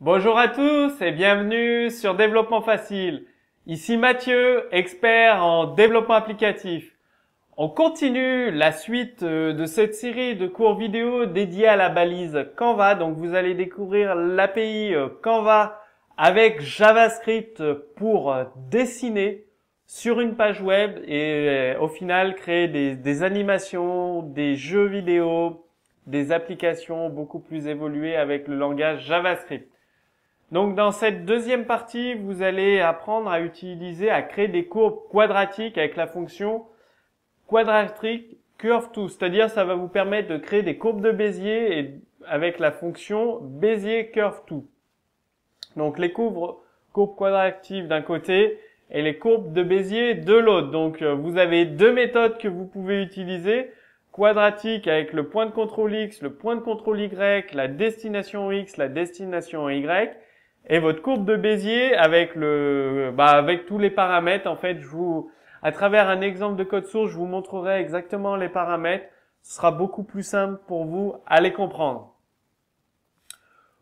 Bonjour à tous et bienvenue sur Développement Facile. Ici Mathieu, expert en développement applicatif. On continue la suite de cette série de cours vidéo dédiés à la balise Canva. Donc vous allez découvrir l'API Canva avec JavaScript pour dessiner sur une page web et au final créer des animations, des jeux vidéo, des applications beaucoup plus évoluées avec le langage JavaScript. Donc dans cette deuxième partie, vous allez apprendre à créer des courbes quadratiques avec la fonction quadratic curve to, c'est-à-dire ça va vous permettre de créer des courbes de Bézier avec la fonction Bézier curve to. Donc les courbes quadratiques d'un côté et les courbes de Bézier de l'autre. Donc vous avez deux méthodes que vous pouvez utiliser. Quadratique avec le point de contrôle X, le point de contrôle Y, la destination X, la destination Y. Et votre courbe de Bézier avec avec tous les paramètres. En fait, à travers un exemple de code source, je vous montrerai exactement les paramètres. Ce sera beaucoup plus simple pour vous à les comprendre.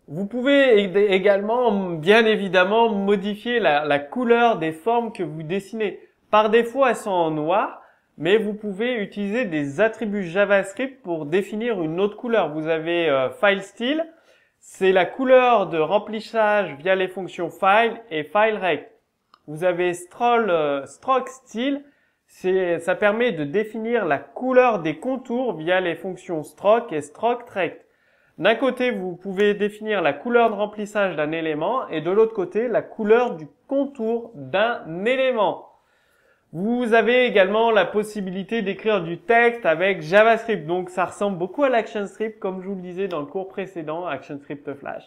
Vous pouvez également, bien évidemment, modifier la couleur des formes que vous dessinez. Par défaut, elles sont en noir, mais vous pouvez utiliser des attributs JavaScript pour définir une autre couleur. Vous avez File Style. C'est la couleur de remplissage via les fonctions file et filerect. Vous avez stroke style, ça permet de définir la couleur des contours via les fonctions stroke et stroke rect. D'un côté, vous pouvez définir la couleur de remplissage d'un élément et de l'autre côté, la couleur du contour d'un élément. Vous avez également la possibilité d'écrire du texte avec JavaScript. Donc, ça ressemble beaucoup à l'ActionScript, comme je vous le disais dans le cours précédent, ActionScript Flash.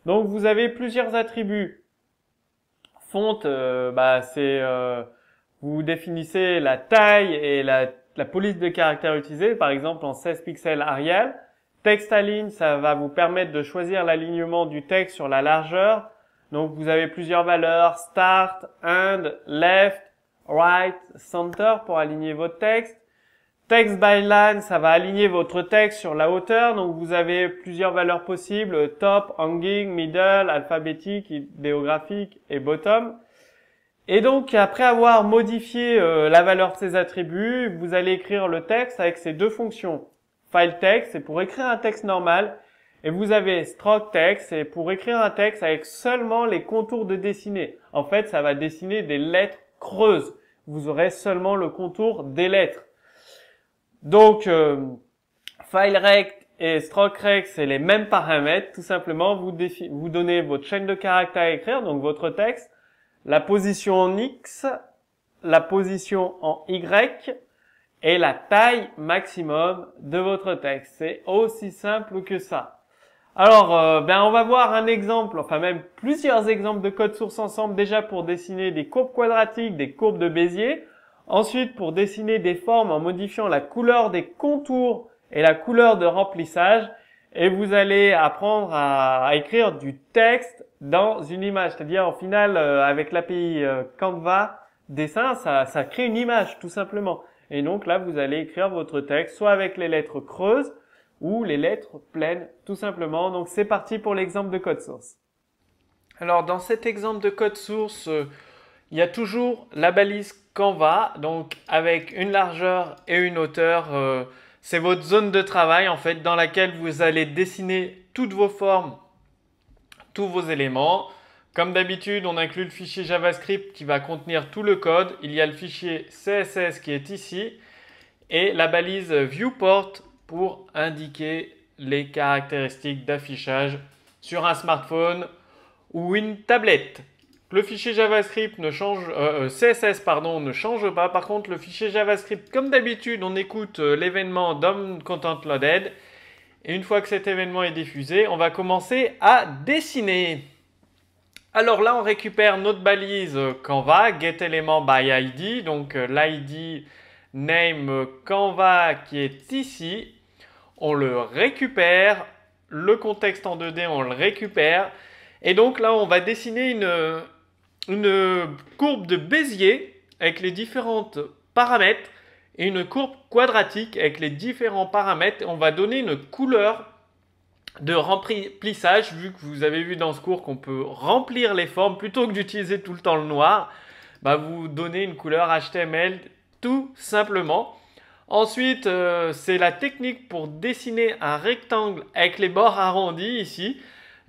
Donc, vous avez plusieurs attributs. Font, vous définissez la taille et la police de caractères utilisée, par exemple en 16 pixels Arial. Text align, ça va vous permettre de choisir l'alignement du texte sur la largeur. Donc, vous avez plusieurs valeurs, start, end, left, right, center pour aligner votre texte. Text by line, ça va aligner votre texte sur la hauteur. Donc vous avez plusieurs valeurs possibles, top, hanging, middle, alphabétique, idéographique et bottom. Et donc après avoir modifié la valeur de ces attributs, vous allez écrire le texte avec ces deux fonctions. File text, c'est pour écrire un texte normal. Et vous avez stroke text, c'est pour écrire un texte avec seulement les contours de dessiner. En fait, ça va dessiner des lettres creuses. Vous aurez seulement le contour des lettres. Donc, filerect et strokerect, c'est les mêmes paramètres. Tout simplement, vous donnez votre chaîne de caractères à écrire, donc votre texte, la position en X, la position en Y et la taille maximum de votre texte. C'est aussi simple que ça. Alors, on va voir un exemple, enfin même plusieurs exemples de code source ensemble, déjà pour dessiner des courbes quadratiques, des courbes de Bézier. Ensuite, pour dessiner des formes en modifiant la couleur des contours et la couleur de remplissage. Et vous allez apprendre à écrire du texte dans une image. C'est-à-dire, au final, avec l'API Canva dessin, ça crée une image, tout simplement. Et donc là, vous allez écrire votre texte, soit avec les lettres creuses, ou les lettres pleines, tout simplement. Donc c'est parti pour l'exemple de code source. Alors dans cet exemple de code source, il y a toujours la balise Canva, donc avec une largeur et une hauteur. C'est votre zone de travail en fait dans laquelle vous allez dessiner toutes vos formes, tous vos éléments. Comme d'habitude, on inclut le fichier JavaScript qui va contenir tout le code. Il y a le fichier CSS qui est ici et la balise viewport pour indiquer les caractéristiques d'affichage sur un smartphone ou une tablette. Le fichier JavaScript CSS ne change pas. Par contre, le fichier JavaScript, comme d'habitude, on écoute l'événement DOM Content Loaded. Et une fois que cet événement est diffusé, on va commencer à dessiner. Alors là, on récupère notre balise Canva, getElementById, donc l'ID name Canva qui est ici. On le récupère, le contexte en 2D, on le récupère. Et donc là, on va dessiner une courbe de Bézier avec les différents paramètres et une courbe quadratique avec les différents paramètres. On va donner une couleur de remplissage, vu que vous avez vu dans ce cours qu'on peut remplir les formes plutôt que d'utiliser tout le temps le noir, bah vous donnez une couleur HTML tout simplement. Ensuite, c'est la technique pour dessiner un rectangle avec les bords arrondis ici.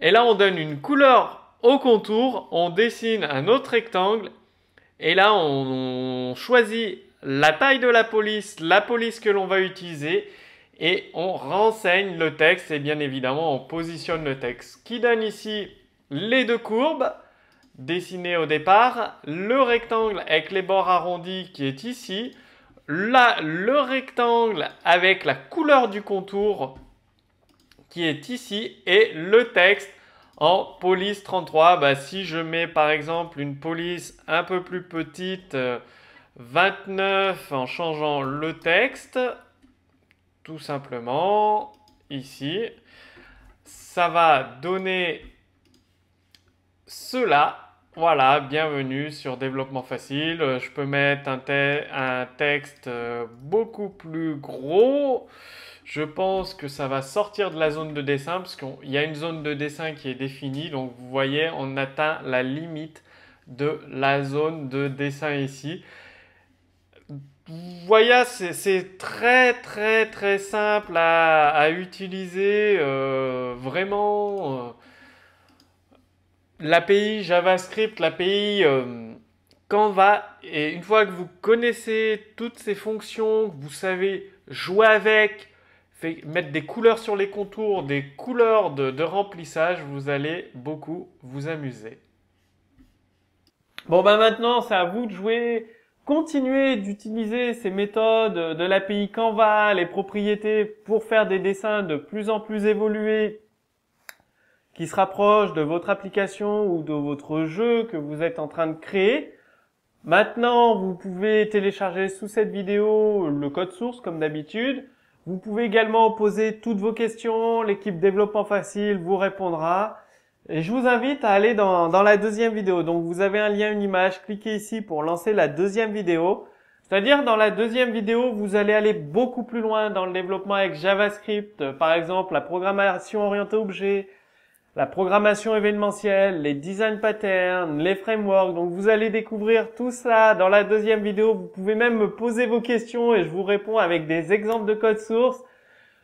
Et là, on donne une couleur au contour, on dessine un autre rectangle. Et là, on choisit la taille de la police que l'on va utiliser. Et on renseigne le texte et bien évidemment, on positionne le texte. Qui donne ici les deux courbes dessinées au départ, le rectangle avec les bords arrondis qui est ici. Là, le rectangle avec la couleur du contour qui est ici et le texte en police 33. Bah, si je mets par exemple une police un peu plus petite, 29 en changeant le texte, tout simplement ici, ça va donner cela. Voilà, bienvenue sur Développement Facile. Je peux mettre un texte beaucoup plus gros. Je pense que ça va sortir de la zone de dessin parce qu'il y a une zone de dessin qui est définie. Donc vous voyez, on atteint la limite de la zone de dessin ici. Vous voyez, c'est très très très simple à utiliser. Vraiment. L'API JavaScript, l'API Canva, et une fois que vous connaissez toutes ces fonctions, que vous savez jouer avec, mettre des couleurs sur les contours, des couleurs de remplissage, vous allez beaucoup vous amuser. Bon bah maintenant c'est à vous de jouer, continuez d'utiliser ces méthodes de l'API Canva, les propriétés pour faire des dessins de plus en plus évolués qui se rapproche de votre application ou de votre jeu que vous êtes en train de créer. Maintenant, vous pouvez télécharger sous cette vidéo le code source comme d'habitude. Vous pouvez également poser toutes vos questions. L'équipe Développement Facile vous répondra. Et je vous invite à aller dans la deuxième vidéo. Donc, vous avez un lien, une image. Cliquez ici pour lancer la deuxième vidéo. C'est-à-dire, dans la deuxième vidéo, vous allez aller beaucoup plus loin dans le développement avec JavaScript. Par exemple, la programmation orientée objet, la programmation événementielle, les design patterns, les frameworks. Donc vous allez découvrir tout ça dans la deuxième vidéo. Vous pouvez même me poser vos questions et je vous réponds avec des exemples de code source.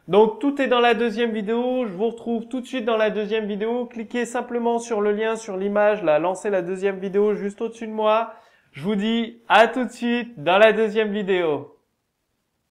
Donc tout est dans la deuxième vidéo. Je vous retrouve tout de suite dans la deuxième vidéo. Cliquez simplement sur le lien, sur l'image, là, lancez la deuxième vidéo juste au-dessus de moi. Je vous dis à tout de suite dans la deuxième vidéo.